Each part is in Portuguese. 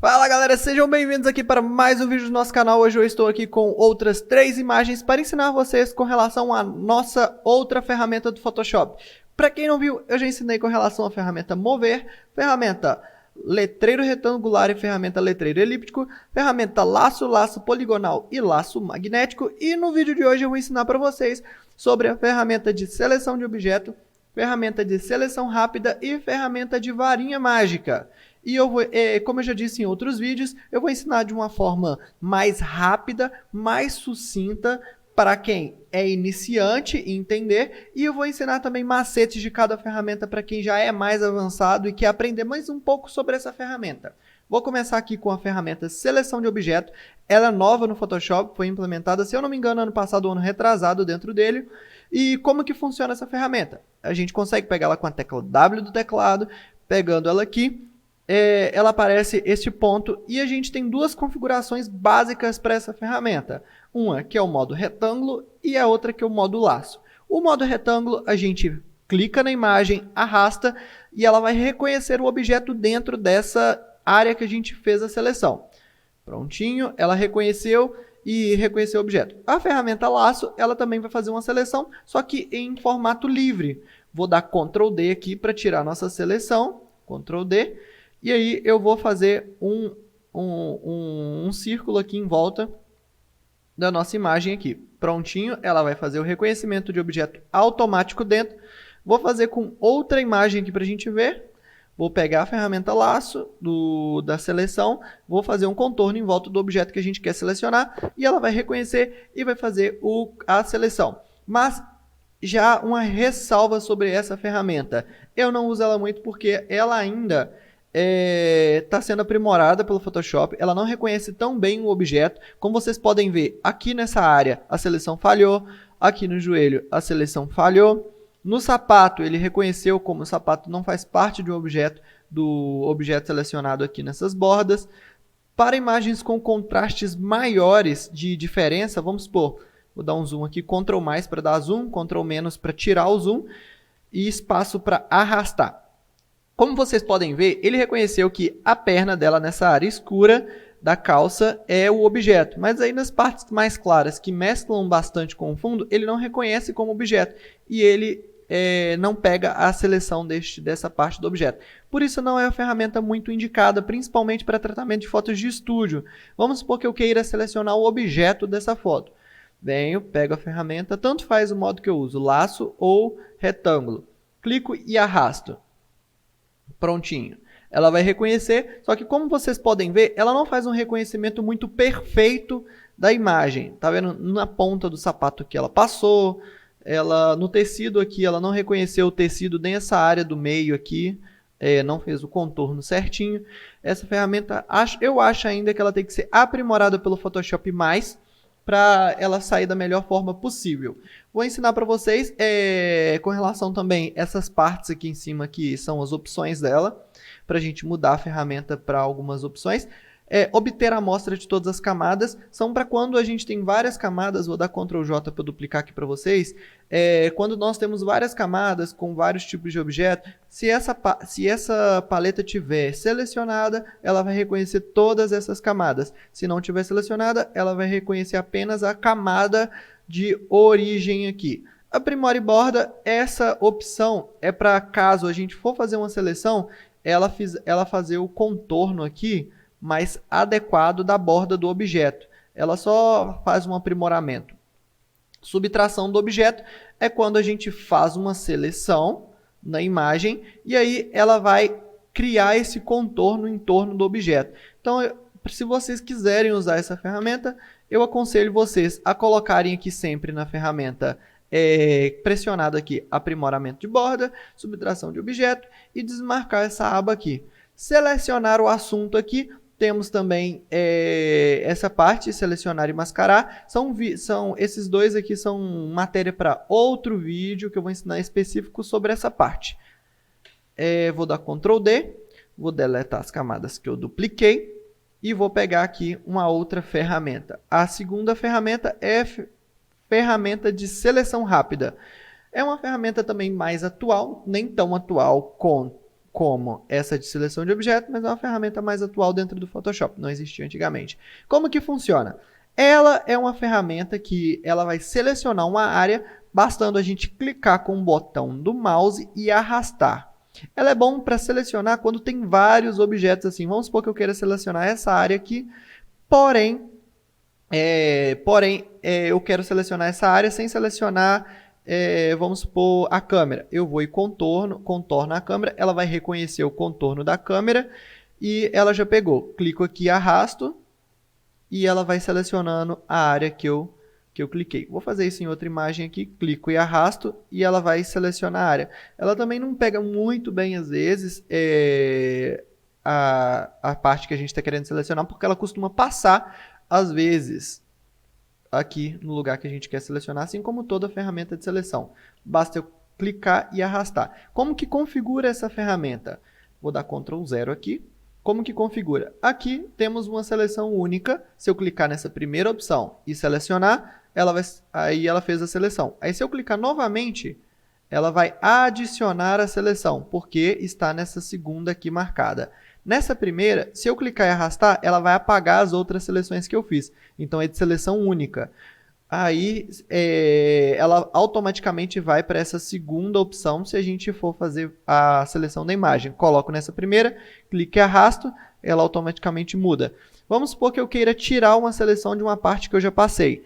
Fala galera, sejam bem-vindos aqui para mais um vídeo do nosso canal. Hoje eu estou aqui com outras 3 imagens para ensinar vocês com relação à nossa outra ferramenta do Photoshop. Para quem não viu, eu já ensinei com relação à ferramenta Mover, ferramenta letreiro retangular e ferramenta letreiro elíptico, ferramenta laço, laço poligonal e laço magnético. E no vídeo de hoje eu vou ensinar para vocês sobre a ferramenta de seleção de objeto, ferramenta de seleção rápida e ferramenta de varinha mágica. E eu vou, como eu já disse em outros vídeos, eu vou ensinar de uma forma mais rápida, mais sucinta, para quem é iniciante em entender. E eu vou ensinar também macetes de cada ferramenta para quem já é mais avançado e quer aprender mais um pouco sobre essa ferramenta. Vou começar aqui com a ferramenta seleção de objeto. Ela é nova no Photoshop, foi implementada, se eu não me engano, ano passado ou ano retrasado dentro dele. E como que funciona essa ferramenta? A gente consegue pegar ela com a tecla W do teclado, pegando ela aqui. Ela aparece este ponto e a gente tem duas configurações básicas para essa ferramenta. Uma que é o modo retângulo e a outra que é o modo laço. O modo retângulo a gente clica na imagem, arrasta e ela vai reconhecer o objeto dentro dessa área que a gente fez a seleção. Prontinho, ela reconheceu e reconheceu o objeto. A ferramenta laço, ela também vai fazer uma seleção, só que em formato livre. Vou dar Ctrl D aqui para tirar a nossa seleção, Ctrl D. E aí eu vou fazer um círculo aqui em volta da nossa imagem aqui. Prontinho, ela vai fazer o reconhecimento de objeto automático dentro. Vou fazer com outra imagem aqui para a gente ver. Vou pegar a ferramenta laço da seleção, vou fazer um contorno em volta do objeto que a gente quer selecionar e ela vai reconhecer e vai fazer a seleção. Mas já uma ressalva sobre essa ferramenta. Eu não uso ela muito porque ela ainda está sendo aprimorada pelo Photoshop, ela não reconhece tão bem o objeto. Como vocês podem ver, aqui nessa área a seleção falhou, aqui no joelho a seleção falhou. No sapato, ele reconheceu como o sapato não faz parte do objeto selecionado aqui nessas bordas. Para imagens com contrastes maiores de diferença, vamos supor, vou dar um zoom aqui, Ctrl mais para dar zoom, Ctrl menos para tirar o zoom e espaço para arrastar. Como vocês podem ver, ele reconheceu que a perna dela nessa área escura da calça é o objeto. Mas aí nas partes mais claras, que mesclam bastante com o fundo, ele não reconhece como objeto. E ele não pega a seleção dessa parte do objeto. Por isso não é uma ferramenta muito indicada, principalmente para tratamento de fotos de estúdio. Vamos supor que eu queira selecionar o objeto dessa foto. Venho, pego a ferramenta, tanto faz o modo que eu uso, laço ou retângulo. Clico e arrasto. Prontinho. Ela vai reconhecer, só que como vocês podem ver, ela não faz um reconhecimento muito perfeito da imagem. Tá vendo? Na ponta do sapato que ela passou, no tecido aqui, ela não reconheceu o tecido nem essa área do meio aqui, não fez o contorno certinho. Essa ferramenta, eu acho ainda que ela tem que ser aprimorada pelo Photoshop mais, para ela sair da melhor forma possível. Vou ensinar para vocês com relação também essas partes aqui em cima que são as opções dela, para a gente mudar a ferramenta para algumas opções. Obter a amostra de todas as camadas são para quando a gente tem várias camadas. Vou dar Ctrl J para duplicar aqui para vocês. Quando nós temos várias camadas com vários tipos de objeto, se essa paleta tiver selecionada, ela vai reconhecer todas essas camadas. Se não tiver selecionada, ela vai reconhecer apenas a camada de origem aqui. Aprimora e borda, essa opção é para caso a gente for fazer uma seleção, ela fazer o contorno aqui mais adequado da borda do objeto. Ela só faz um aprimoramento. Subtração do objeto é quando a gente faz uma seleção na imagem e aí ela vai criar esse contorno em torno do objeto. Então, se vocês quiserem usar essa ferramenta, eu aconselho vocês a colocarem aqui sempre na ferramenta pressionado aqui aprimoramento de borda, subtração de objeto e desmarcar essa aba aqui. Selecionar o assunto aqui. Temos também essa parte, selecionar e mascarar. Esses dois aqui são matéria para outro vídeo que eu vou ensinar específico sobre essa parte. Vou dar Ctrl D, vou deletar as camadas que eu dupliquei e vou pegar aqui uma outra ferramenta. A segunda ferramenta é ferramenta de seleção rápida. É uma ferramenta também mais atual, nem tão atual como essa de seleção de objeto, mas é uma ferramenta mais atual dentro do Photoshop, não existia antigamente. Como que funciona? Ela é uma ferramenta que ela vai selecionar uma área, bastando a gente clicar com o botão do mouse e arrastar. Ela é bom para selecionar quando tem vários objetos assim. Vamos supor que eu queira selecionar essa área aqui, porém eu quero selecionar essa área sem selecionar, vamos supor, a câmera. Eu vou e contorno a câmera, ela vai reconhecer o contorno da câmera e ela já pegou. Clico aqui, arrasto e ela vai selecionando a área que eu cliquei. Vou fazer isso em outra imagem aqui, clico e arrasto e ela vai selecionar a área. Ela também não pega muito bem, às vezes, a parte que a gente está querendo selecionar, porque ela costuma passar, às vezes, aqui no lugar que a gente quer selecionar, assim como toda ferramenta de seleção. Basta eu clicar e arrastar. Como que configura essa ferramenta? Vou dar Ctrl 0 aqui. Como que configura? Aqui temos uma seleção única. Se eu clicar nessa primeira opção e selecionar, aí ela fez a seleção. Aí se eu clicar novamente, ela vai adicionar a seleção, porque está nessa segunda aqui marcada. Nessa primeira, se eu clicar e arrastar, ela vai apagar as outras seleções que eu fiz. Então é de seleção única. Aí ela automaticamente vai para essa segunda opção se a gente for fazer a seleção da imagem. Coloco nessa primeira, clique e arrasto, ela automaticamente muda. Vamos supor que eu queira tirar uma seleção de uma parte que eu já passei.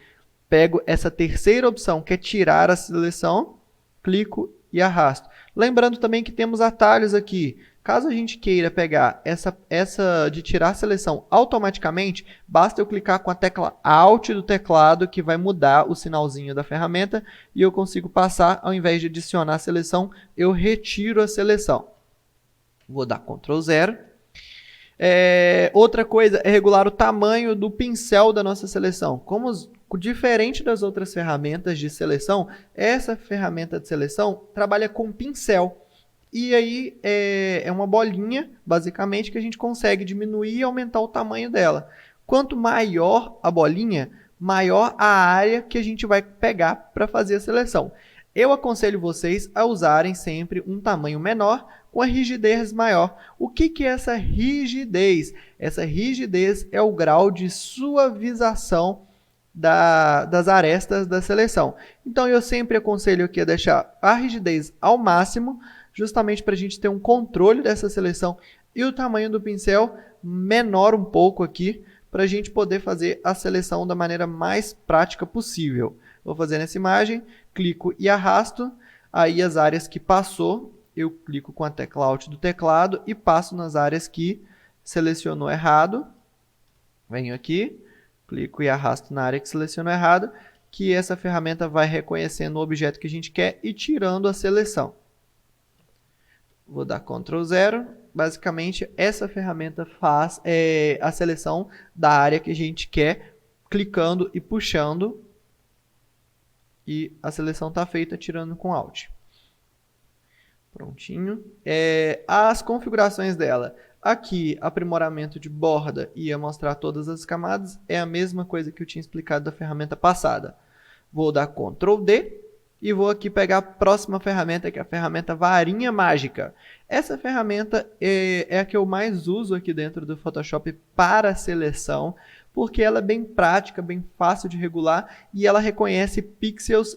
Pego essa terceira opção, que é tirar a seleção, clico e arrasto. Lembrando também que temos atalhos aqui. Caso a gente queira pegar essa de tirar a seleção automaticamente, basta eu clicar com a tecla Alt do teclado, que vai mudar o sinalzinho da ferramenta, e eu consigo passar, ao invés de adicionar a seleção, eu retiro a seleção. Vou dar Ctrl 0. Outra coisa é regular o tamanho do pincel da nossa seleção. Diferente das outras ferramentas de seleção, essa ferramenta de seleção trabalha com pincel. E aí é uma bolinha, basicamente, que a gente consegue diminuir e aumentar o tamanho dela. Quanto maior a bolinha, maior a área que a gente vai pegar para fazer a seleção. Eu aconselho vocês a usarem sempre um tamanho menor com a rigidez maior. O que é essa rigidez? Essa rigidez é o grau de suavização das arestas da seleção. Então eu sempre aconselho aqui a deixar a rigidez ao máximo, justamente para a gente ter um controle dessa seleção, e o tamanho do pincel menor um pouco aqui, para a gente poder fazer a seleção da maneira mais prática possível. Vou fazer nessa imagem, clico e arrasto, aí as áreas que passou, eu clico com a tecla Alt do teclado e passo nas áreas que selecionou errado. Venho aqui, clico e arrasto na área que selecionou errado, que essa ferramenta vai reconhecendo o objeto que a gente quer e tirando a seleção. Vou dar Ctrl 0. Basicamente, essa ferramenta faz a seleção da área que a gente quer, clicando e puxando. E a seleção está feita tirando com Alt. Prontinho. As configurações dela. Aqui, aprimoramento de borda ia mostrar todas as camadas. É a mesma coisa que eu tinha explicado da ferramenta passada. Vou dar Ctrl D. E vou aqui pegar a próxima ferramenta, que é a ferramenta Varinha Mágica. Essa ferramenta é a que eu mais uso aqui dentro do Photoshop para seleção, porque ela é bem prática, bem fácil de regular e ela reconhece pixels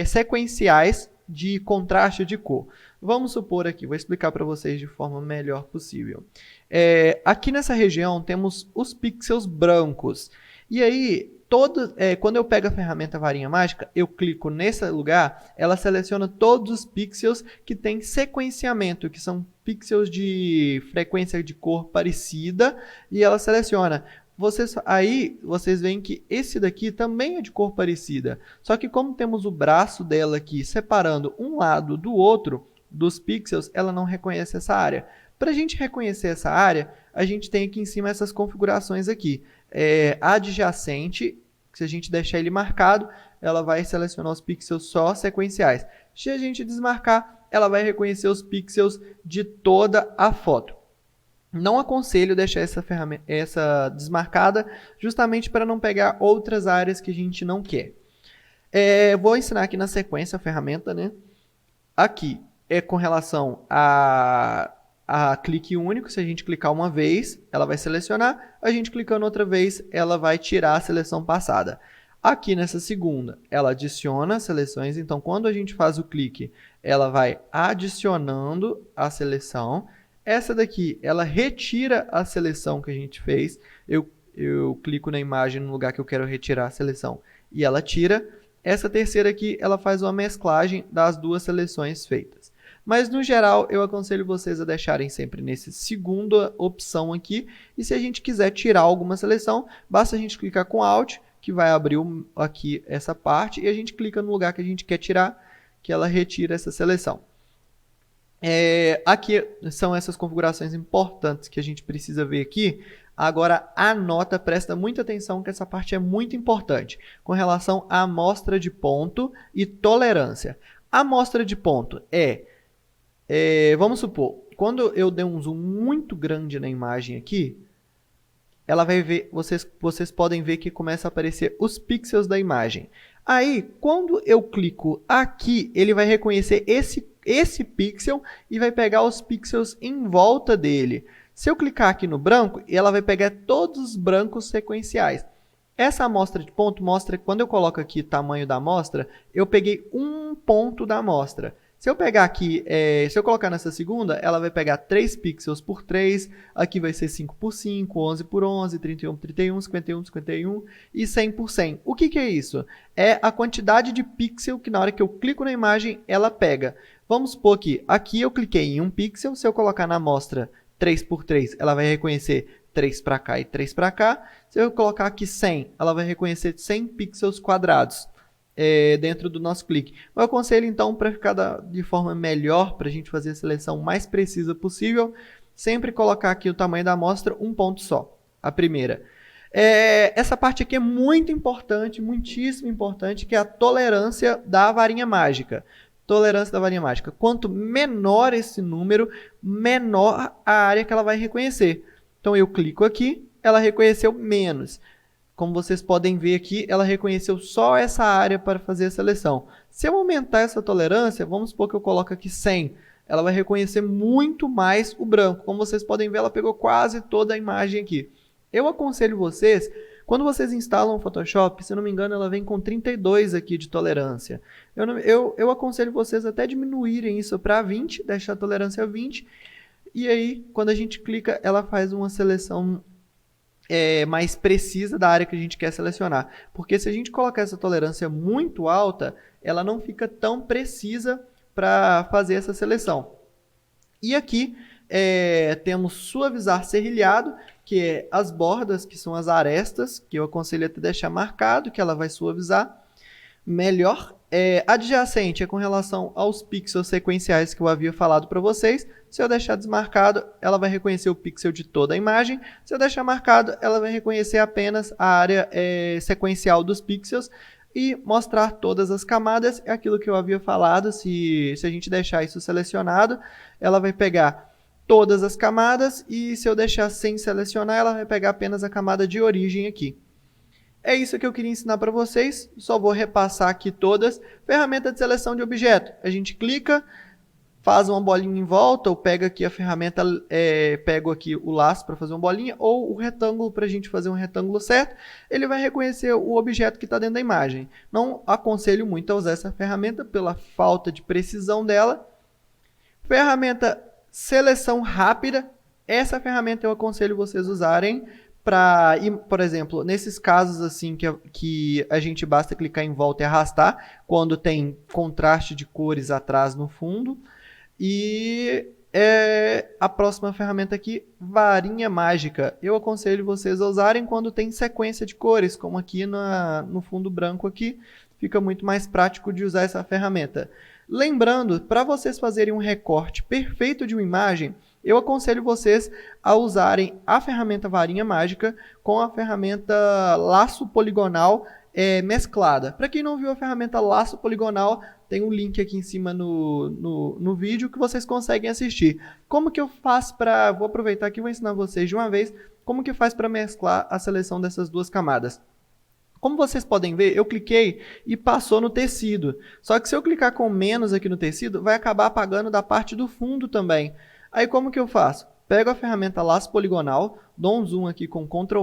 sequenciais de contraste de cor. Vamos supor aqui, vou explicar para vocês de forma melhor possível. Aqui nessa região temos os pixels brancos. E aí, quando eu pego a ferramenta Varinha Mágica, eu clico nesse lugar, ela seleciona todos os pixels que tem sequenciamento, que são pixels de frequência de cor parecida, e ela seleciona. Aí vocês veem que esse daqui também é de cor parecida, só que como temos o braço dela aqui separando um lado do outro dos pixels, ela não reconhece essa área. Para a gente reconhecer essa área, a gente tem aqui em cima essas configurações aqui. Adjacente, se a gente deixar ele marcado, ela vai selecionar os pixels só sequenciais. Se a gente desmarcar, ela vai reconhecer os pixels de toda a foto. Não aconselho deixar essa desmarcada, justamente para não pegar outras áreas que a gente não quer. Vou ensinar aqui na sequência a ferramenta, né? Aqui é com relação a a clique único. Se a gente clicar uma vez, ela vai selecionar. A gente clicando outra vez, ela vai tirar a seleção passada. Aqui nessa segunda, ela adiciona seleções. Então, quando a gente faz o clique, ela vai adicionando a seleção. Essa daqui, ela retira a seleção que a gente fez. Eu clico na imagem no lugar que eu quero retirar a seleção e ela tira. Essa terceira aqui, ela faz uma mesclagem das duas seleções feitas. Mas, no geral, eu aconselho vocês a deixarem sempre nessa segunda opção aqui. E se a gente quiser tirar alguma seleção, basta a gente clicar com Alt, que vai abrir aqui essa parte, e a gente clica no lugar que a gente quer tirar, que ela retira essa seleção. Aqui são essas configurações importantes que a gente precisa ver aqui. Agora, anota, presta muita atenção que essa parte é muito importante, com relação à amostra de ponto e tolerância. A amostra de ponto vamos supor, quando eu der um zoom muito grande na imagem aqui, ela vai ver, vocês podem ver que começa a aparecer os pixels da imagem. Aí, quando eu clico aqui, ele vai reconhecer esse pixel e vai pegar os pixels em volta dele. Se eu clicar aqui no branco, ela vai pegar todos os brancos sequenciais. Essa amostra de ponto mostra que quando eu coloco aqui o tamanho da amostra, eu peguei um ponto da amostra. Se eu pegar aqui, se eu colocar nessa segunda, ela vai pegar 3 pixels por 3, aqui vai ser 5 por 5, 11 por 11, 31 por 31, 51 por 51 e 100 por 100. O que é isso? É a quantidade de pixel que na hora que eu clico na imagem, ela pega. Vamos supor que aqui eu cliquei em 1 pixel, se eu colocar na amostra 3 por 3, ela vai reconhecer 3 para cá e 3 para cá. Se eu colocar aqui 100, ela vai reconhecer 100 pixels quadrados dentro do nosso clique. Eu aconselho então, para ficar de forma melhor, para a gente fazer a seleção mais precisa possível, sempre colocar aqui o tamanho da amostra um ponto só, a primeira. Essa parte aqui é muito importante, muitíssimo importante, que é a tolerância da varinha mágica. Tolerância da varinha mágica. Quanto menor esse número, menor a área que ela vai reconhecer. Então eu clico aqui, ela reconheceu menos. Como vocês podem ver aqui, ela reconheceu só essa área para fazer a seleção. Se eu aumentar essa tolerância, vamos supor que eu coloco aqui 100, ela vai reconhecer muito mais o branco. Como vocês podem ver, ela pegou quase toda a imagem aqui. Eu aconselho vocês, quando vocês instalam o Photoshop, se eu não me engano, ela vem com 32 aqui de tolerância. Eu aconselho vocês até diminuírem isso para 20, deixar a tolerância 20. E aí, quando a gente clica, ela faz uma seleção mais precisa da área que a gente quer selecionar. Porque se a gente colocar essa tolerância muito alta, ela não fica tão precisa para fazer essa seleção. E aqui temos suavizar serrilhado, que é as bordas, que são as arestas, que eu aconselho até deixar marcado, que ela vai suavizar melhor. Adjacente é com relação aos pixels sequenciais que eu havia falado para vocês. Se eu deixar desmarcado, ela vai reconhecer o pixel de toda a imagem. Se eu deixar marcado, ela vai reconhecer apenas a área sequencial dos pixels e mostrar todas as camadas. É aquilo que eu havia falado, se a gente deixar isso selecionado, ela vai pegar todas as camadas, e se eu deixar sem selecionar, ela vai pegar apenas a camada de origem aqui. É isso que eu queria ensinar para vocês, só vou repassar aqui todas. Ferramenta de seleção de objeto, a gente clica, faz uma bolinha em volta, ou pega aqui a ferramenta, pego aqui o laço para fazer uma bolinha, ou o retângulo para a gente fazer um retângulo certo, ele vai reconhecer o objeto que está dentro da imagem. Não aconselho muito a usar essa ferramenta pela falta de precisão dela. Ferramenta seleção rápida, essa ferramenta eu aconselho vocês usarem para, por exemplo, nesses casos assim que a gente basta clicar em volta e arrastar, quando tem contraste de cores atrás no fundo. E a próxima ferramenta aqui, varinha mágica, eu aconselho vocês a usarem quando tem sequência de cores, como aqui no fundo branco aqui, fica muito mais prático de usar essa ferramenta. Lembrando, para vocês fazerem um recorte perfeito de uma imagem, eu aconselho vocês a usarem a ferramenta varinha mágica com a ferramenta laço poligonal mesclada. Para quem não viu a ferramenta laço poligonal, tem um link aqui em cima no vídeo que vocês conseguem assistir. Como que eu faço para... Vou aproveitar aqui e vou ensinar vocês de uma vez como que faz para mesclar a seleção dessas duas camadas. Como vocês podem ver, eu cliquei e passou no tecido. Só que se eu clicar com menos aqui no tecido, vai acabar apagando da parte do fundo também. Aí como que eu faço? Pego a ferramenta laço poligonal, dou um zoom aqui com Ctrl+,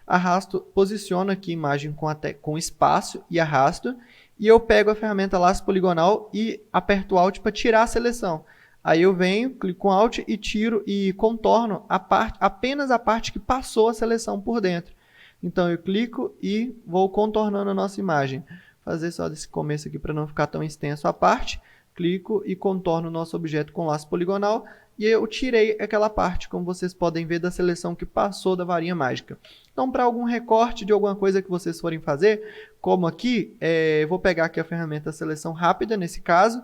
arrasto, posiciono aqui a imagem com espaço e arrasto, e eu pego a ferramenta laço poligonal e aperto Alt para tirar a seleção. Aí eu venho, clico com Alt e tiro e contorno apenas a parte que passou a seleção por dentro. Então eu clico e vou contornando a nossa imagem. Fazer só desse começo aqui para não ficar tão extenso a parte. Clico e contorno o nosso objeto com laço poligonal e eu tirei aquela parte, como vocês podem ver, da seleção que passou da varinha mágica. Então, para algum recorte de alguma coisa que vocês forem fazer, como aqui, vou pegar aqui a ferramenta seleção rápida, nesse caso,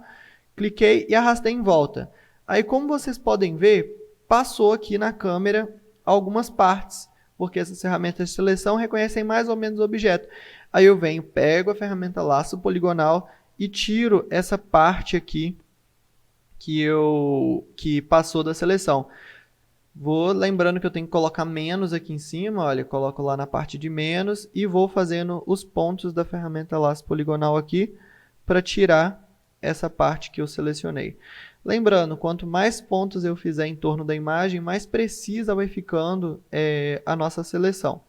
cliquei e arrastei em volta. Aí, como vocês podem ver, passou aqui na câmera algumas partes, porque essas ferramentas de seleção reconhecem mais ou menos o objeto. Aí eu venho, pego a ferramenta laço poligonal e tiro essa parte aqui que passou da seleção. Vou lembrando que eu tenho que colocar menos aqui em cima, olha, coloco lá na parte de menos e vou fazendo os pontos da ferramenta laço poligonal aqui para tirar essa parte que eu selecionei. Lembrando, quanto mais pontos eu fizer em torno da imagem, mais precisa vai ficando a nossa seleção.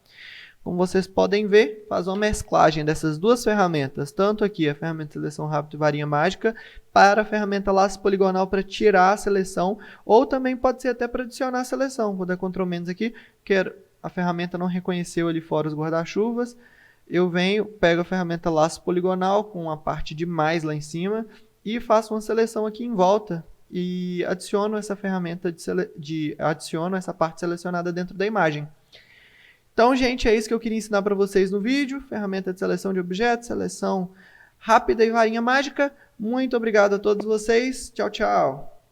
Como vocês podem ver, faz uma mesclagem dessas duas ferramentas, tanto aqui a ferramenta seleção rápida e varinha mágica, para a ferramenta laço poligonal para tirar a seleção, ou também pode ser até para adicionar a seleção. Vou dar Ctrl- aqui, que a ferramenta não reconheceu ali fora os guarda-chuvas. Eu venho, pego a ferramenta laço poligonal com a parte de mais lá em cima e faço uma seleção aqui em volta e adiciono essa ferramenta adiciono essa parte selecionada dentro da imagem. Então, gente, é isso que eu queria ensinar para vocês no vídeo. Ferramenta de seleção de objetos, seleção rápida e varinha mágica. Muito obrigado a todos vocês. Tchau, tchau.